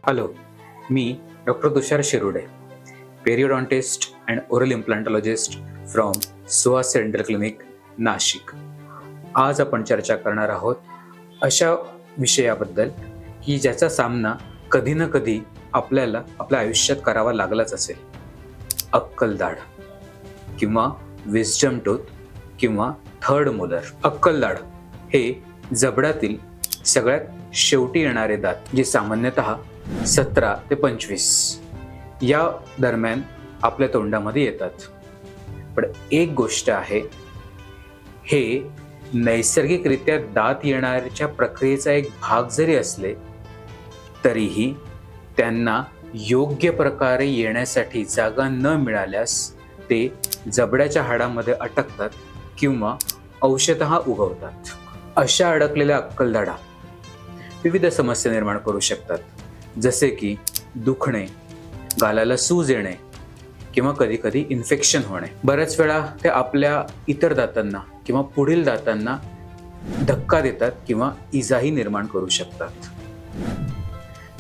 Hello, मी doctor Tushar Shirode, periodontist and oral implantologist from Suhas dental clinic, Nashik. आज आपण चर्चा करणार आहोत अशा विषयाबद्दल की ज्याचा सामना कधी ना कधी आपल्याला आपल्या आयुष्यात करावा लागलाच असेल. अक्कलदाढ किंवा विस्डम टूथ किंवा थर्ड मोलर. अक्कलदाढ हे जबड्यातील सगळ्यात शेवटी येणारे दात जे सामान्यतः 17 ते 25 या दरम्यान आपल्या तोंडामध्ये येतात. पण एक गोष्ट आहे, हे नैसर्गिकरित्या दात येण्याच्या प्रक्रियेचा एक भाग जरी असले तरीही त्यांना योग्य प्रकारे येण्यासाठी जागा न मिळाल्यास ते जबड्याच्या हाडामध्ये अटकतात किंवा अंशतः उगवतात. अशा अडकलेल्या अक्कलदाढा विविध समस्या निर्माण करू शकतात, जसे की दुखणे, गालाला सूज येणे किंवा कधी कधी इन्फेक्शन होणे. बऱ्याच वेळा ते आपल्या इतर दातांना किंवा पुढील दातांना धक्का देतात किंवा इजाही निर्माण करू शकतात.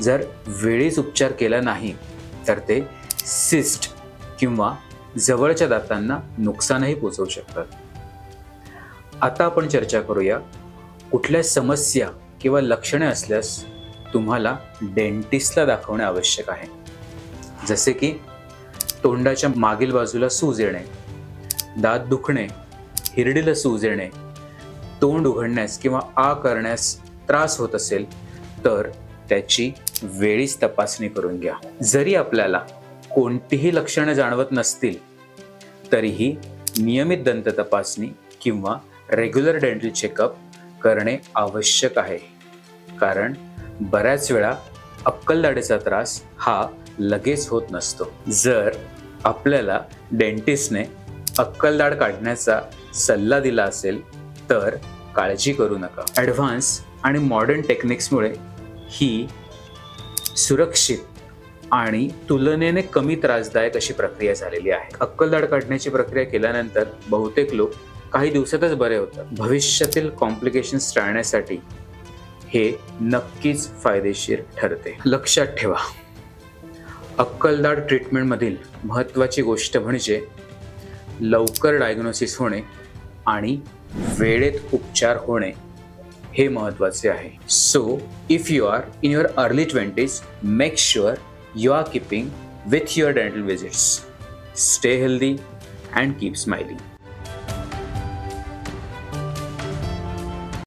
जर वेळीच उपचार केला नाही तर ते सिस्ट किंवा जवळच्या दातांना नुकसानही पोचवू शकतात. आता आपण चर्चा करूया कुठल्या समस्या किंवा लक्षणे असल्यास तुम्हाला डेंटिस्टला दाखवणे आवश्यक आहे. जसे की तोंडाच्या मागील बाजूला सूज येणे, दात दुखणे, हिरडीला सूज येणे, तोंड उघडण्यास किंवा आ करण्यास त्रास होत असेल तर त्याची वेळीच तपासणी करून घ्या. जरी आपल्याला कोणतीही लक्षणे जाणवत नसतील तरीही नियमित दंत तपासणी किंवा रेग्युलर डेंटल चेकअप करणे आवश्यक आहे, कारण बऱ्याच वेळा अक्कलदाढीचा त्रास हा लगेच होत नसतो. जर आपल्याला डेंटिस्टने अक्कलदाढ काढण्याचा सल्ला दिला असेल तर काळजी करू नका. ॲडव्हान्स आणि मॉडर्न टेक्निक्समुळे ही सुरक्षित आणि तुलनेने कमी त्रासदायक अशी प्रक्रिया झालेली आहे. अक्कलदाढ काढण्याची प्रक्रिया केल्यानंतर बहुतेक लोक काही दिवसातच बरे होतात. भविष्यातील कॉम्प्लिकेशन्स टाळण्यासाठी हे नक्कीच फायदेशीर ठरते. लक्षात ठेवा, अक्कलदाढ ट्रीटमेंटमधील महत्त्वाची गोष्ट म्हणजे लवकर डायग्नोसिस होणे आणि वेळेत उपचार होणे हे महत्त्वाचे आहे. So if you are in your early 20s, make sure you are keeping with your dental visits. Stay healthy and keep smiling.